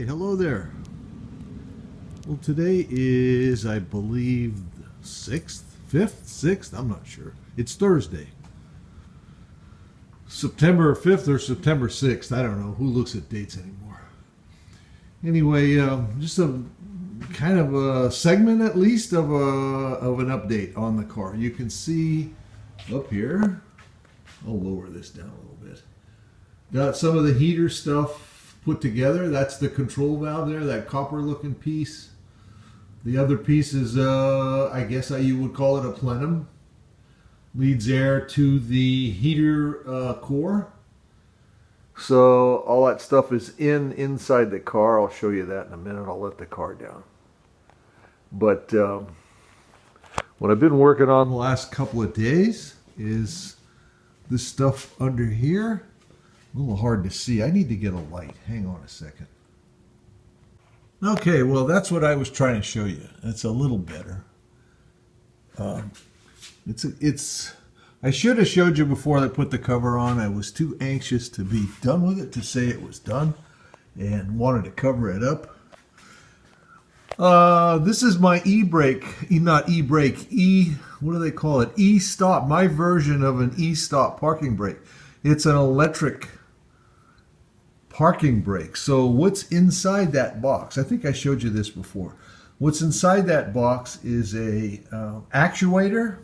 Okay, hello there. Well, today is, I believe, 6th, 5th, 6th, I'm not sure. It's Thursday. September 5th or September 6th, I don't know. Who looks at dates anymore? Anyway, just a kind of a segment at least of an update on the car. You can see up here, I'll lower this down a little bit. Got some of the heater stuff put together. That's the control valve there, that copper looking piece. The other piece is, I guess you would call it a plenum. Leads air to the heater core. So all that stuff is inside the car. I'll show you that in a minute. I'll let the car down. But what I've been working on the last couple of days is this stuff under here. A little hard to see. I need to get a light. Hang on a second. Okay, well, that's what I was trying to show you. It's a little better. I should have showed you before I put the cover on. I was too anxious to be done with it to say it was done and wanted to cover it up. This is my e-brake, not e-brake, what do they call it? E-stop, my version of an e-stop parking brake. It's an electric parking brake. So what's inside that box? I think I showed you this before. What's inside that box is a actuator,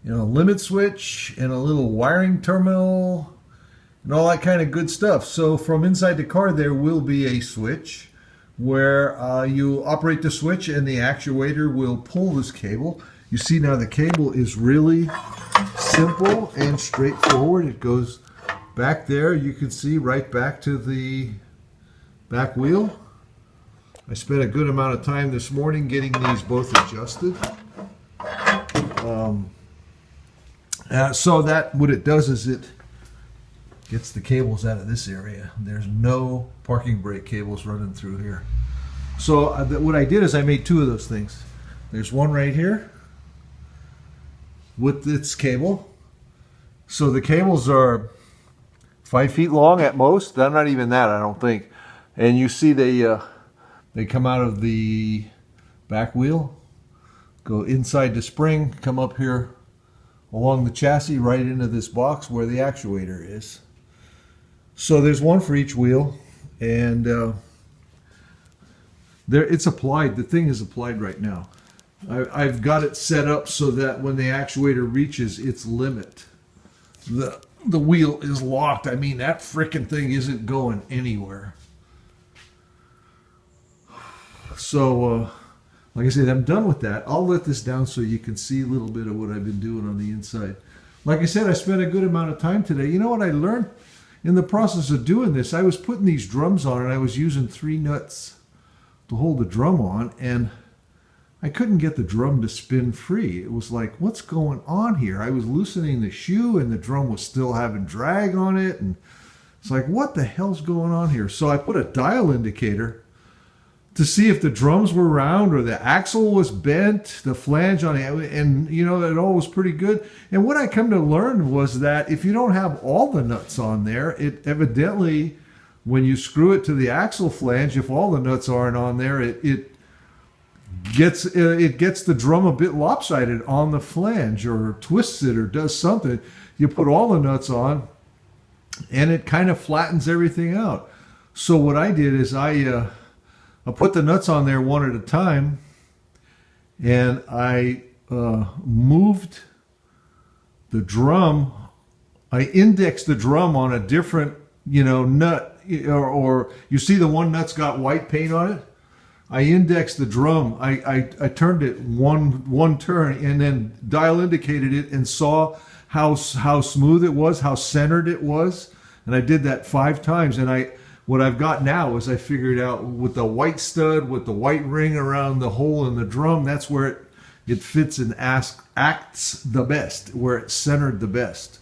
limit switch, and a little wiring terminal, and all that kind of good stuff. So from inside the car there will be a switch where you operate the switch and the actuator will pull this cable. You see now the cable is really simple and straightforward. It goes back there, you can see, right back to the back wheel. I spent a good amount of time this morning getting these both adjusted. So that what it does is it gets the cables out of this area. There's no parking brake cables running through here. So what I did is I made two of those things. There's one right here with its cable. So the cables are 5 feet long at most. They're not even that, I don't think. And you see they come out of the back wheel, go inside the spring, come up here along the chassis right into this box where the actuator is. So there's one for each wheel, and it's applied. The thing is applied right now. I've got it set up so that when the actuator reaches its limit, the wheel is locked. I mean, that frickin' thing isn't going anywhere. So, like I said, I'm done with that. I'll let this down so you can see a little bit of what I've been doing on the inside. Like I said, I spent a good amount of time today. You know what I learned? In the process of doing this, I was putting these drums on and I was using 3 nuts to hold the drum on, and I couldn't get the drum to spin free. It was like, what's going on here? I was loosening the shoe and the drum was still having drag on it, and it's like, what the hell's going on here? So I put a dial indicator to see if the drums were round or the axle was bent, the flange on it, and it all was pretty good. And what I come to learn was that if you don't have all the nuts on there, it evidently, when you screw it to the axle flange, if all the nuts aren't on there, it gets the drum a bit lopsided on the flange, or twists it, or does something. You put all the nuts on and it kind of flattens everything out. So what I did is I put the nuts on there one at a time, and I moved the drum. I indexed the drum on a different nut, or you see the one nut's got white paint on it. I indexed the drum. I turned it one turn and then dial indicated it and saw how smooth it was, how centered it was. And I did that 5 times. And what I've got now is I figured out with the white stud, with the white ring around the hole in the drum, that's where it fits and acts the best, where it's centered the best.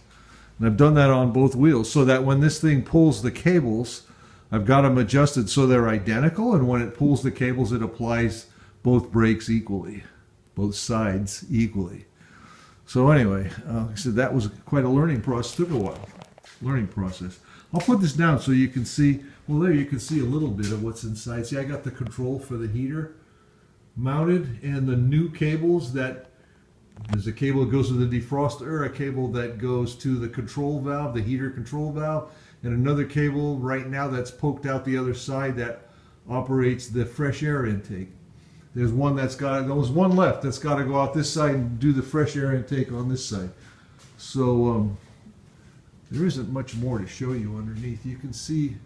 And I've done that on both wheels so that when this thing pulls the cables, I've got them adjusted so they're identical, and when it pulls the cables, it applies both brakes equally, both sides equally. So anyway, like I said, that was quite a learning process. It took a while. learning process. I'll put this down so you can see. Well, there you can see a little bit of what's inside. See, I got the control for the heater mounted, and the new cables that there's a cable that goes to the defroster, a cable that goes to the control valve, the heater control valve, and another cable right now that's poked out the other side that operates the fresh air intake. There's one one left that's got to go out this side and do the fresh air intake on this side. So there isn't much more to show you underneath. You can see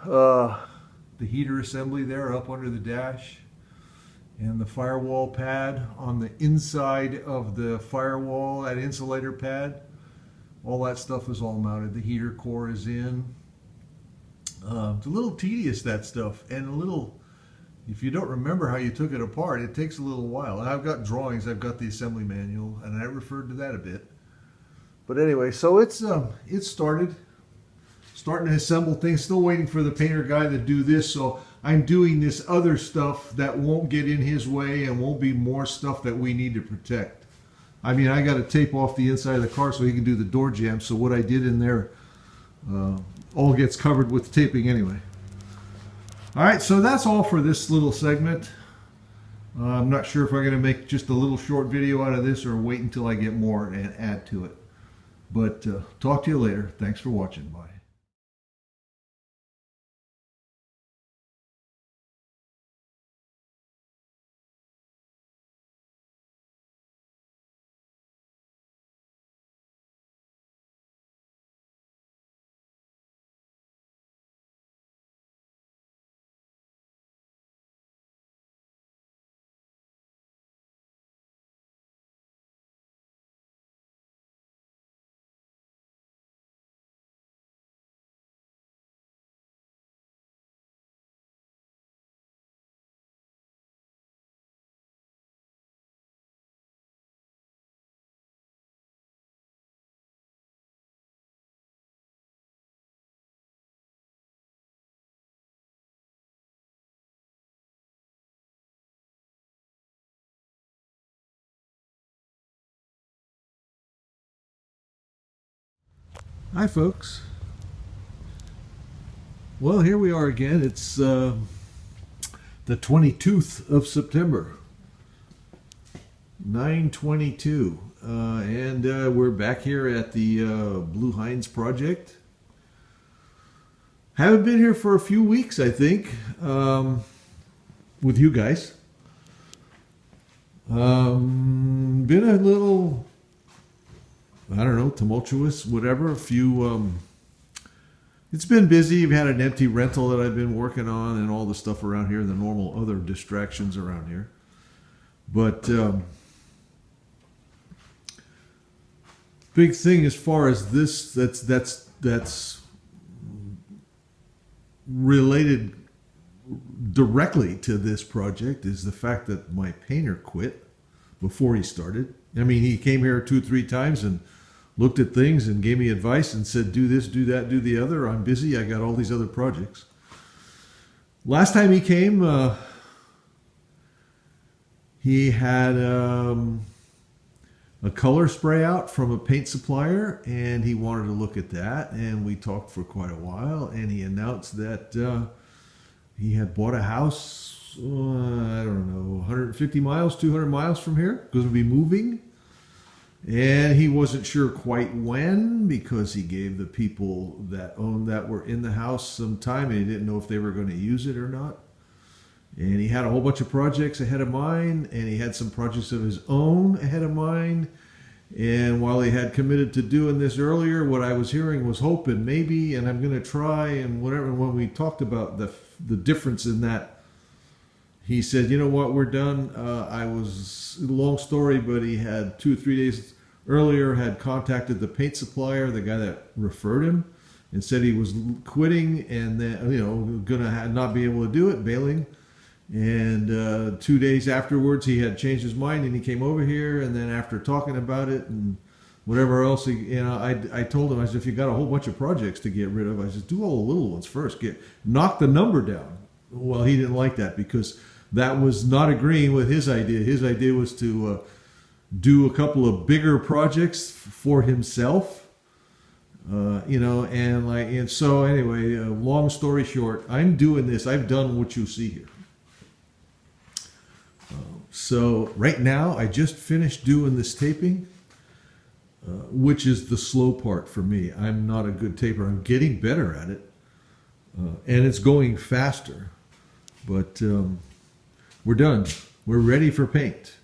the heater assembly there up under the dash, and the firewall pad on the inside of the firewall, that insulator pad. All that stuff is all mounted. The heater core is in. It's a little tedious, that stuff, and a little, if you don't remember how you took it apart, it takes a little while. And I've got drawings, I've got the assembly manual, and I referred to that a bit. But anyway, so it's starting to assemble things. Still waiting for the painter guy to do this, so I'm doing this other stuff that won't get in his way and won't be more stuff that we need to protect. I mean, I got to tape off the inside of the car so he can do the door jamb. So what I did in there all gets covered with taping anyway. All right, so that's all for this little segment. I'm not sure if I'm going to make just a little short video out of this or wait until I get more and add to it. But talk to you later. Thanks for watching. Bye. Hi, folks. Well, here we are again. It's the 22nd of September, 9:22, and we're back here at the Blue Heinz project. Haven't been here for a few weeks, I think, with you guys. Been a little, I don't know, tumultuous, whatever. A few, it's been busy. I've had an empty rental that I've been working on and all the stuff around here, the normal other distractions around here. But big thing as far as this, that's related directly to this project is the fact that my painter quit before he started. I mean, he came here 2-3 times and looked at things and gave me advice and said, do this, do that, do the other. I'm busy. I got all these other projects. Last time he came, he had a color spray out from a paint supplier, and he wanted to look at that. And we talked for quite a while, and he announced that he had bought a house, I don't know, 150 miles, 200 miles from here, because we'll be moving. And he wasn't sure quite when, because he gave the people that owned that were in the house some time, and he didn't know if they were going to use it or not. And he had a whole bunch of projects ahead of mine, and he had some projects of his own ahead of mine. And while he had committed to doing this earlier, what I was hearing was hope and maybe, and I'm going to try and whatever. When we talked about the difference in that, he said, you know what, we're done. I was, long story, but he had 2 or 3 days earlier had contacted the paint supplier, the guy that referred him, and said he was quitting and then, you know, gonna not be able to do it, bailing. And 2 days afterwards, he had changed his mind and he came over here. And then after talking about it and whatever else, I told him, I said, if you got a whole bunch of projects to get rid of, I said, do all the little ones first. Knock the number down. Well, he didn't like that because that was not agreeing with his idea. His idea was to do a couple of bigger projects for himself and so anyway, long story short, I'm doing this. I've done what you see here. So right now, I just finished doing this taping, which is the slow part for me. I'm not a good taper. I'm getting better at it, and it's going faster. But we're done. We're ready for paint.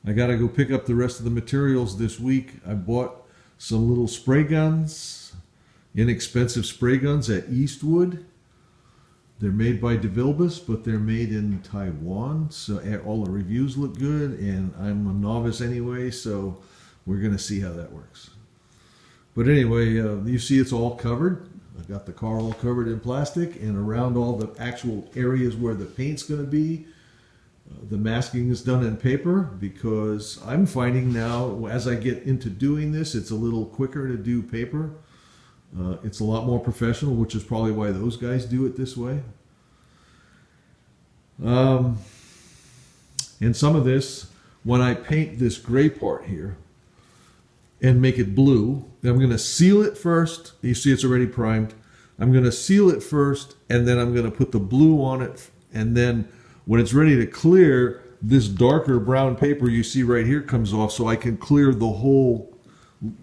I got to go pick up the rest of the materials this week. I bought some little spray guns, inexpensive spray guns at Eastwood. They're made by DeVilbiss, but they're made in Taiwan, so all the reviews look good, and I'm a novice anyway, so we're going to see how that works. But anyway, you see it's all covered. I've got the car all covered in plastic, and around all the actual areas where the paint's going to be, the masking is done in paper, because I'm finding now, as I get into doing this, it's a little quicker to do paper. It's a lot more professional, which is probably why those guys do it this way. And some of this, when I paint this gray part here and make it blue, I'm going to seal it first. You see it's already primed. I'm going to seal it first, and then I'm going to put the blue on it. And then when it's ready to clear, this darker brown paper you see right here comes off, so I can clear the whole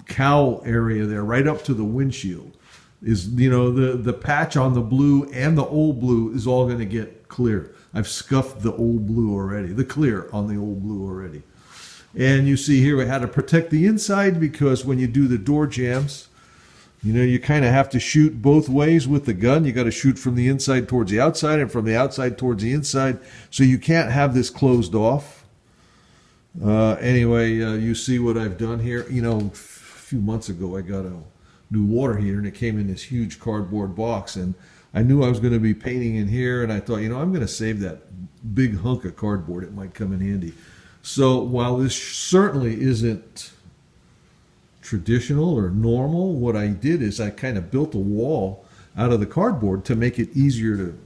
cowl area there, right up to the windshield. The patch on the blue and the old blue is all going to get clear. I've scuffed the old blue already, the clear on the old blue already. And you see here I had to protect the inside, because when you do the door jambs, you kind of have to shoot both ways with the gun. You got to shoot from the inside towards the outside and from the outside towards the inside, so you can't have this closed off. You see what I've done here. A few months ago I got a new water heater, and it came in this huge cardboard box, and I knew I was going to be painting in here, and I thought, I'm going to save that big hunk of cardboard. It might come in handy. So while this certainly isn't traditional or normal, what I did is I kind of built a wall out of the cardboard to make it easier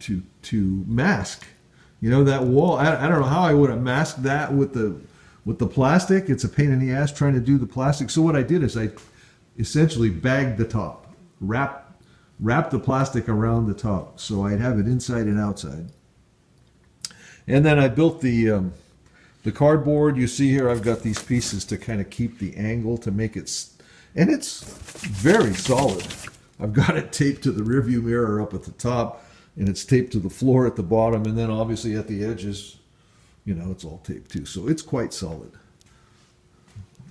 to mask. That wall, I don't know how I would have masked that with the plastic. It's a pain in the ass trying to do the plastic. So what I did is I essentially bagged the top, wrapped the plastic around the top, so I'd have it inside and outside. And then I built the cardboard. You see here I've got these pieces to kind of keep the angle, to make it, and it's very solid. I've got it taped to the rearview mirror up at the top, and it's taped to the floor at the bottom, and then obviously at the edges, it's all taped too. So it's quite solid.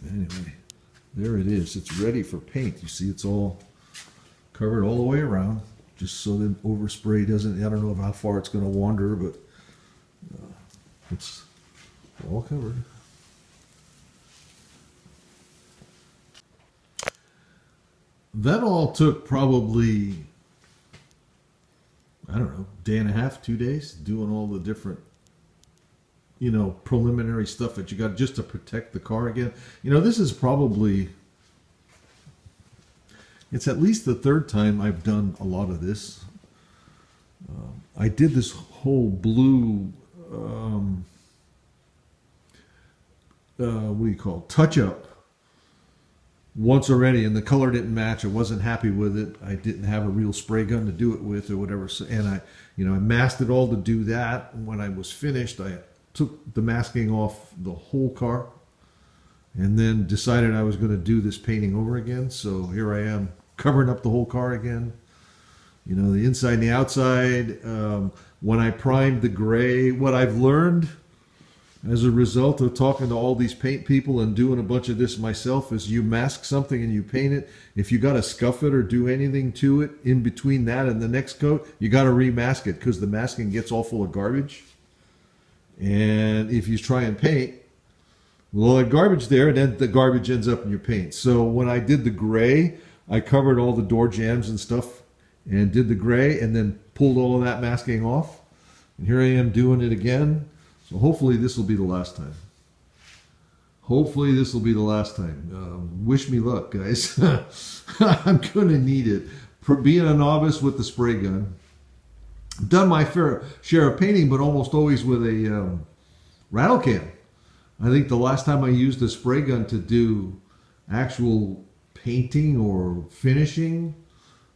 Anyway, there it is. It's ready for paint. You see it's all covered all the way around, just so that overspray doesn't, I don't know how far it's going to wander, but it's all covered. That all took probably, I don't know, day and a half, 2 days, doing all the different, preliminary stuff that you got just to protect the car again. This is probably, it's at least the third time I've done a lot of this. I did this whole blue, touch-up once already, and the color didn't match. I wasn't happy with it. I didn't have a real spray gun to do it with or whatever. So, and I masked it all to do that. And when I was finished, I took the masking off the whole car, and then decided I was going to do this painting over again. So here I am, covering up the whole car again. The inside and the outside. When I primed the gray, what I've learned as a result of talking to all these paint people and doing a bunch of this myself is you mask something and you paint it. If you got to scuff it or do anything to it in between that and the next coat, you got to remask it, because the masking gets all full of garbage. And if you try and paint, well, that garbage there, and then the garbage ends up in your paint. So when I did the gray, I covered all the door jambs and stuff and did the gray, and then pulled all of that masking off. And here I am doing it again. So hopefully this will be the last time. Hopefully this will be the last time. Wish me luck, guys. I'm going to need it. For being a novice with the spray gun, I've done my fair share of painting, but almost always with a rattle can. I think the last time I used a spray gun to do actual painting or finishing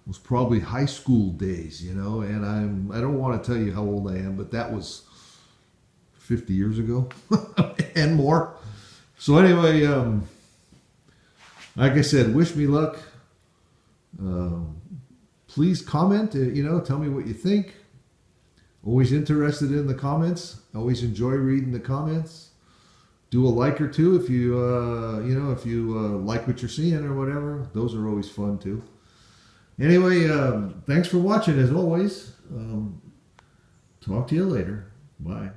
was probably high school days, and I don't want to tell you how old I am, but that was 50 years ago and more. So anyway, like I said, wish me luck. Please comment, tell me what you think. Always interested in the comments. Always enjoy reading the comments. Do a like or two if you, like what you're seeing or whatever. Those are always fun too. Anyway, thanks for watching as always. Talk to you later. Bye.